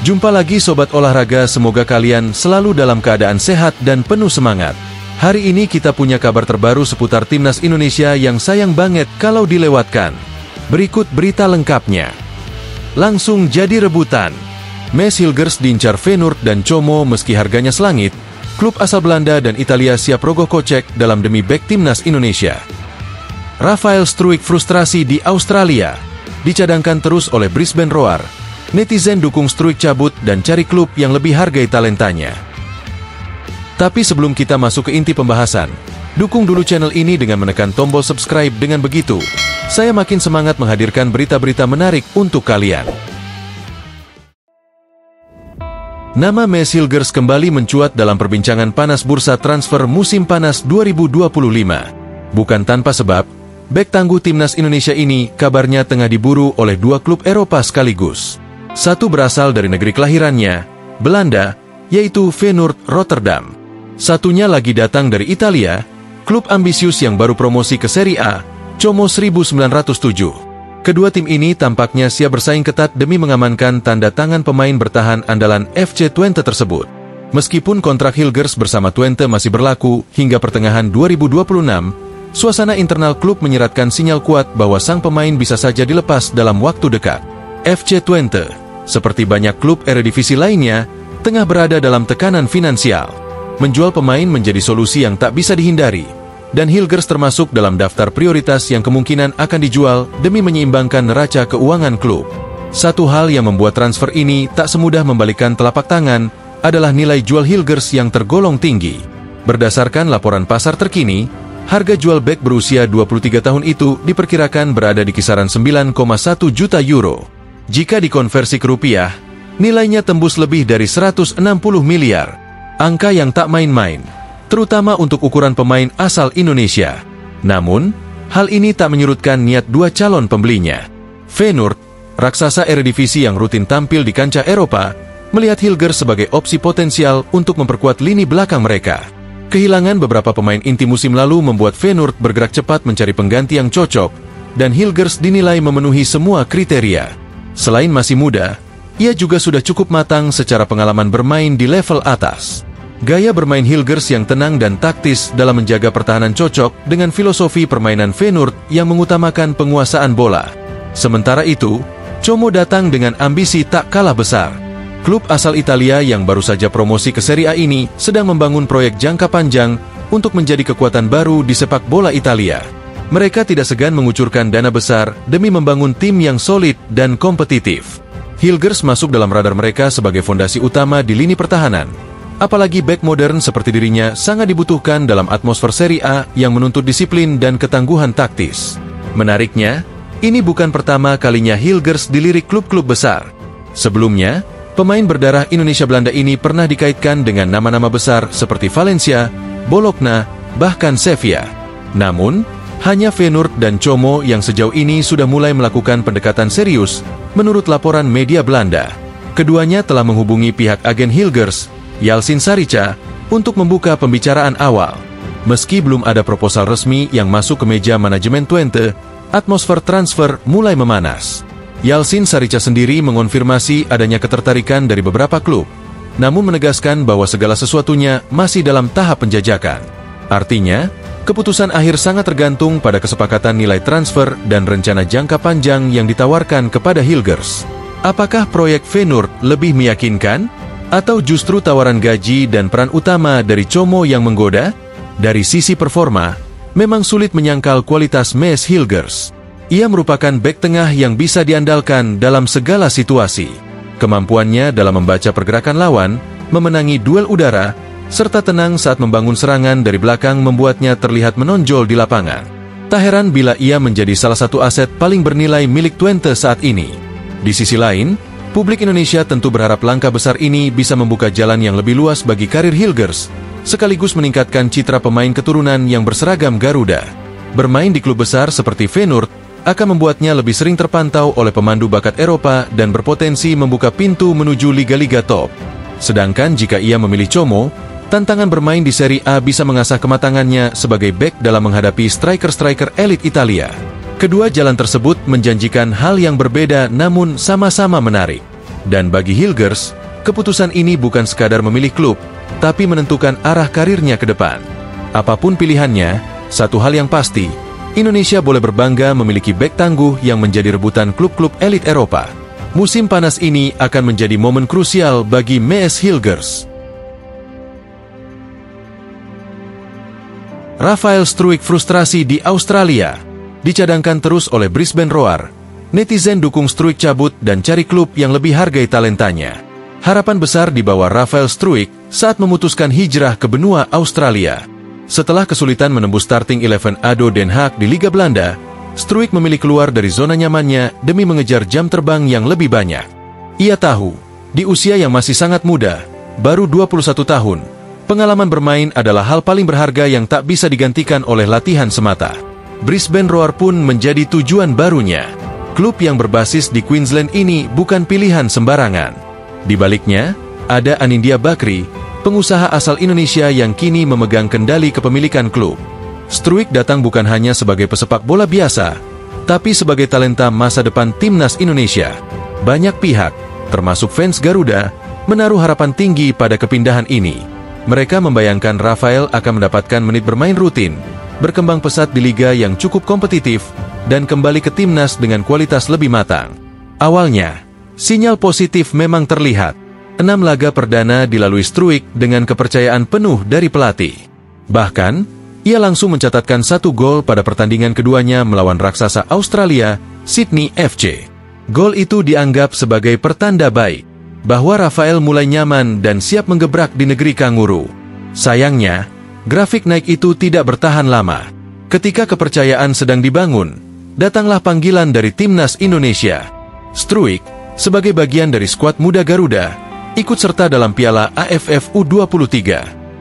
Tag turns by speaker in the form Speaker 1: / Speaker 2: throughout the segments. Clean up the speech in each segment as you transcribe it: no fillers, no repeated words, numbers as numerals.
Speaker 1: Jumpa lagi Sobat Olahraga, semoga kalian selalu dalam keadaan sehat dan penuh semangat. Hari ini kita punya kabar terbaru seputar Timnas Indonesia yang sayang banget kalau dilewatkan. Berikut berita lengkapnya. Langsung jadi rebutan. Maes Hilgers diincar Feyenoord dan Como meski harganya selangit. Klub asal Belanda dan Italia siap rogoh kocek dalam demi bek Timnas Indonesia. Rafael Struijk frustrasi di Australia. Dicadangkan terus oleh Brisbane Roar. Netizen dukung Struijk cabut dan cari klub yang lebih hargai talentanya. Tapi sebelum kita masuk ke inti pembahasan, dukung dulu channel ini dengan menekan tombol subscribe. Dengan begitu, saya makin semangat menghadirkan berita-berita menarik untuk kalian. Nama Maes Hilgers kembali mencuat dalam perbincangan panas bursa transfer musim panas 2025. Bukan tanpa sebab, bek tangguh Timnas Indonesia ini kabarnya tengah diburu oleh dua klub Eropa sekaligus. Satu berasal dari negeri kelahirannya, Belanda, yaitu Feyenoord Rotterdam. Satunya lagi datang dari Italia, klub ambisius yang baru promosi ke Serie A, Como 1907. Kedua tim ini tampaknya siap bersaing ketat demi mengamankan tanda tangan pemain bertahan andalan FC Twente tersebut. Meskipun kontrak Hilgers bersama Twente masih berlaku hingga pertengahan 2026, suasana internal klub menyeratkan sinyal kuat bahwa sang pemain bisa saja dilepas dalam waktu dekat. FC Twente, seperti banyak klub Eredivisie lainnya, tengah berada dalam tekanan finansial. Menjual pemain menjadi solusi yang tak bisa dihindari, dan Hilgers termasuk dalam daftar prioritas yang kemungkinan akan dijual demi menyeimbangkan neraca keuangan klub. Satu hal yang membuat transfer ini tak semudah membalikkan telapak tangan adalah nilai jual Hilgers yang tergolong tinggi. Berdasarkan laporan pasar terkini, harga jual bek berusia 23 tahun itu diperkirakan berada di kisaran 9,1 juta euro. Jika dikonversi ke rupiah, nilainya tembus lebih dari 160 miliar. Angka yang tak main-main, terutama untuk ukuran pemain asal Indonesia. Namun, hal ini tak menyurutkan niat dua calon pembelinya. Feyenoord, raksasa Eredivisie yang rutin tampil di kancah Eropa, melihat Hilgers sebagai opsi potensial untuk memperkuat lini belakang mereka. Kehilangan beberapa pemain inti musim lalu membuat Feyenoord bergerak cepat mencari pengganti yang cocok, dan Hilgers dinilai memenuhi semua kriteria. Selain masih muda, ia juga sudah cukup matang secara pengalaman bermain di level atas. Gaya bermain Hilgers yang tenang dan taktis dalam menjaga pertahanan cocok dengan filosofi permainan Feyenoord yang mengutamakan penguasaan bola. Sementara itu, Como datang dengan ambisi tak kalah besar. Klub asal Italia yang baru saja promosi ke Serie A ini sedang membangun proyek jangka panjang untuk menjadi kekuatan baru di sepak bola Italia. Mereka tidak segan mengucurkan dana besar demi membangun tim yang solid dan kompetitif. Hilgers masuk dalam radar mereka sebagai fondasi utama di lini pertahanan. Apalagi bek modern seperti dirinya sangat dibutuhkan dalam atmosfer Serie A yang menuntut disiplin dan ketangguhan taktis. Menariknya, ini bukan pertama kalinya Hilgers dilirik klub-klub besar. Sebelumnya, pemain berdarah Indonesia Belanda ini pernah dikaitkan dengan nama-nama besar seperti Valencia, Bologna, bahkan Sevilla. Namun, hanya Feyenoord dan Como yang sejauh ini sudah mulai melakukan pendekatan serius, menurut laporan media Belanda. Keduanya telah menghubungi pihak agen Hilgers, Yalcin Sarica, untuk membuka pembicaraan awal. Meski belum ada proposal resmi yang masuk ke meja manajemen Twente, atmosfer transfer mulai memanas. Yalcin Sarica sendiri mengonfirmasi adanya ketertarikan dari beberapa klub, namun menegaskan bahwa segala sesuatunya masih dalam tahap penjajakan. Artinya, keputusan akhir sangat tergantung pada kesepakatan nilai transfer dan rencana jangka panjang yang ditawarkan kepada Hilgers. Apakah proyek Feyenoord lebih meyakinkan? Atau justru tawaran gaji dan peran utama dari Como yang menggoda? Dari sisi performa, memang sulit menyangkal kualitas Maes Hilgers. Ia merupakan bek tengah yang bisa diandalkan dalam segala situasi. Kemampuannya dalam membaca pergerakan lawan, memenangi duel udara, serta tenang saat membangun serangan dari belakang membuatnya terlihat menonjol di lapangan. Tak heran bila ia menjadi salah satu aset paling bernilai milik Twente saat ini. Di sisi lain, publik Indonesia tentu berharap langkah besar ini bisa membuka jalan yang lebih luas bagi karir Hilgers, sekaligus meningkatkan citra pemain keturunan yang berseragam Garuda. Bermain di klub besar seperti Feyenoord akan membuatnya lebih sering terpantau oleh pemandu bakat Eropa dan berpotensi membuka pintu menuju liga-liga top. Sedangkan jika ia memilih Como, tantangan bermain di Serie A bisa mengasah kematangannya sebagai bek dalam menghadapi striker-striker elit Italia. Kedua jalan tersebut menjanjikan hal yang berbeda namun sama-sama menarik. Dan bagi Hilgers, keputusan ini bukan sekadar memilih klub, tapi menentukan arah karirnya ke depan. Apapun pilihannya, satu hal yang pasti, Indonesia boleh berbangga memiliki bek tangguh yang menjadi rebutan klub-klub elit Eropa. Musim panas ini akan menjadi momen krusial bagi Mees Hilgers. Rafael Struijk frustrasi di Australia. Dicadangkan terus oleh Brisbane Roar. Netizen dukung Struijk cabut dan cari klub yang lebih hargai talentanya. Harapan besar dibawa Rafael Struijk saat memutuskan hijrah ke benua Australia. Setelah kesulitan menembus starting 11 ADO Den Haag di Liga Belanda, Struijk memilih keluar dari zona nyamannya demi mengejar jam terbang yang lebih banyak. Ia tahu, di usia yang masih sangat muda, baru 21 tahun, pengalaman bermain adalah hal paling berharga yang tak bisa digantikan oleh latihan semata. Brisbane Roar pun menjadi tujuan barunya. Klub yang berbasis di Queensland ini bukan pilihan sembarangan. Di baliknya, ada Anindya Bakri, pengusaha asal Indonesia yang kini memegang kendali kepemilikan klub. Struijk datang bukan hanya sebagai pesepak bola biasa, tapi sebagai talenta masa depan timnas Indonesia. Banyak pihak, termasuk fans Garuda, menaruh harapan tinggi pada kepindahan ini. Mereka membayangkan Rafael akan mendapatkan menit bermain rutin, berkembang pesat di liga yang cukup kompetitif, dan kembali ke timnas dengan kualitas lebih matang. Awalnya, sinyal positif memang terlihat. 6 laga perdana dilalui Struijk dengan kepercayaan penuh dari pelatih. Bahkan, ia langsung mencatatkan 1 gol pada pertandingan keduanya melawan raksasa Australia, Sydney FC. Gol itu dianggap sebagai pertanda baik, bahwa Rafael mulai nyaman dan siap menggebrak di negeri kanguru. Sayangnya, grafik naik itu tidak bertahan lama. Ketika kepercayaan sedang dibangun, datanglah panggilan dari timnas Indonesia. Struijk, sebagai bagian dari skuad muda Garuda, ikut serta dalam Piala AFF U23.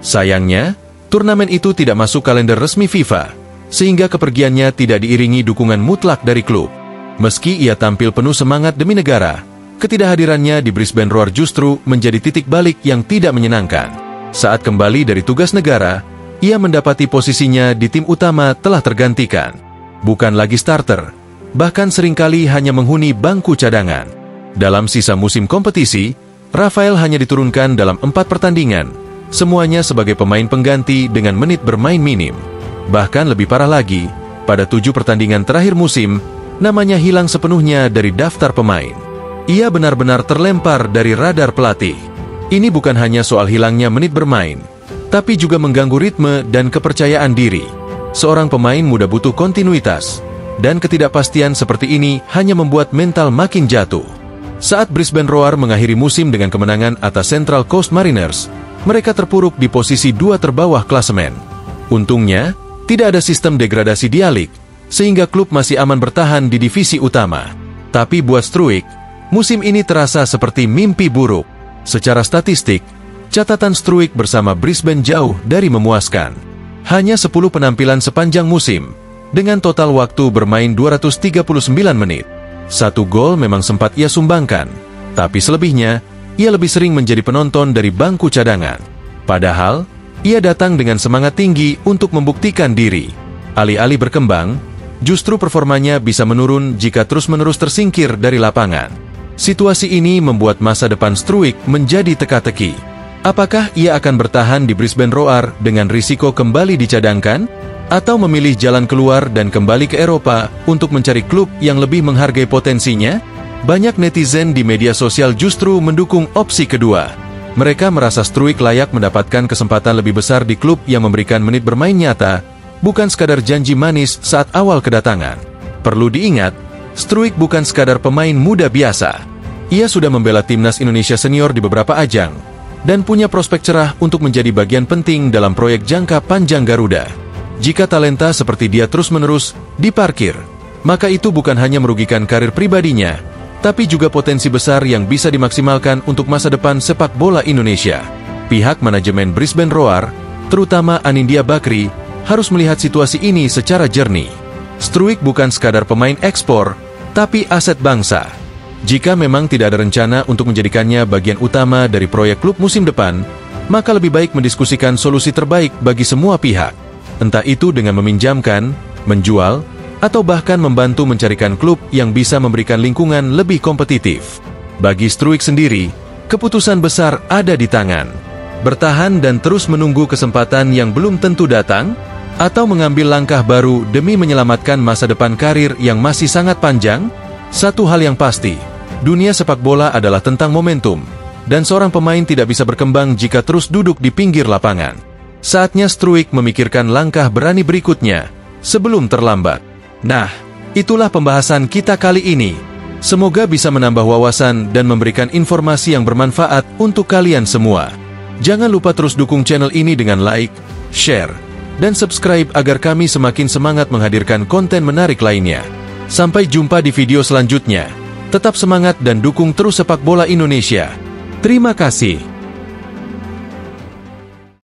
Speaker 1: Sayangnya, turnamen itu tidak masuk kalender resmi FIFA, sehingga kepergiannya tidak diiringi dukungan mutlak dari klub. Meski ia tampil penuh semangat demi negara, ketidakhadirannya di Brisbane Roar justru menjadi titik balik yang tidak menyenangkan. Saat kembali dari tugas negara, ia mendapati posisinya di tim utama telah tergantikan. Bukan lagi starter, bahkan seringkali hanya menghuni bangku cadangan. Dalam sisa musim kompetisi, Rafael hanya diturunkan dalam 4 pertandingan, semuanya sebagai pemain pengganti dengan menit bermain minim. Bahkan lebih parah lagi, pada 7 pertandingan terakhir musim, namanya hilang sepenuhnya dari daftar pemain. Ia benar-benar terlempar dari radar pelatih. Ini bukan hanya soal hilangnya menit bermain, tapi juga mengganggu ritme dan kepercayaan diri. Seorang pemain muda butuh kontinuitas, dan ketidakpastian seperti ini hanya membuat mental makin jatuh. Saat Brisbane Roar mengakhiri musim dengan kemenangan atas Central Coast Mariners, mereka terpuruk di posisi 2 terbawah klasemen. Untungnya, tidak ada sistem degradasi di A-League, sehingga klub masih aman bertahan di divisi utama. Tapi buat Struijk, musim ini terasa seperti mimpi buruk. Secara statistik, catatan Struijk bersama Brisbane jauh dari memuaskan. Hanya 10 penampilan sepanjang musim, dengan total waktu bermain 239 menit. 1 gol memang sempat ia sumbangkan, tapi selebihnya, ia lebih sering menjadi penonton dari bangku cadangan. Padahal, ia datang dengan semangat tinggi untuk membuktikan diri. Alih-alih berkembang, justru performanya bisa menurun jika terus-menerus tersingkir dari lapangan. Situasi ini membuat masa depan Struijk menjadi teka-teki. Apakah ia akan bertahan di Brisbane Roar dengan risiko kembali dicadangkan? Atau memilih jalan keluar dan kembali ke Eropa untuk mencari klub yang lebih menghargai potensinya? Banyak netizen di media sosial justru mendukung opsi kedua. Mereka merasa Struijk layak mendapatkan kesempatan lebih besar di klub yang memberikan menit bermain nyata, bukan sekadar janji manis saat awal kedatangan. Perlu diingat, Struijk bukan sekadar pemain muda biasa. Ia sudah membela timnas Indonesia senior di beberapa ajang, dan punya prospek cerah untuk menjadi bagian penting dalam proyek jangka panjang Garuda. Jika talenta seperti dia terus-menerus diparkir, maka itu bukan hanya merugikan karir pribadinya, tapi juga potensi besar yang bisa dimaksimalkan untuk masa depan sepak bola Indonesia. Pihak manajemen Brisbane Roar, terutama Anindya Bakri, harus melihat situasi ini secara jernih. Struijk bukan sekadar pemain ekspor, tapi aset bangsa. Jika memang tidak ada rencana untuk menjadikannya bagian utama dari proyek klub musim depan, maka lebih baik mendiskusikan solusi terbaik bagi semua pihak. Entah itu dengan meminjamkan, menjual, atau bahkan membantu mencarikan klub yang bisa memberikan lingkungan lebih kompetitif. Bagi Struijk sendiri, keputusan besar ada di tangan. Bertahan dan terus menunggu kesempatan yang belum tentu datang, atau mengambil langkah baru demi menyelamatkan masa depan karir yang masih sangat panjang? Satu hal yang pasti, dunia sepak bola adalah tentang momentum, dan seorang pemain tidak bisa berkembang jika terus duduk di pinggir lapangan. Saatnya Struijk memikirkan langkah berani berikutnya, sebelum terlambat. Nah, itulah pembahasan kita kali ini. Semoga bisa menambah wawasan dan memberikan informasi yang bermanfaat untuk kalian semua. Jangan lupa terus dukung channel ini dengan like, share, dan subscribe agar kami semakin semangat menghadirkan konten menarik lainnya. Sampai jumpa di video selanjutnya. Tetap semangat dan dukung terus sepak bola Indonesia. Terima kasih.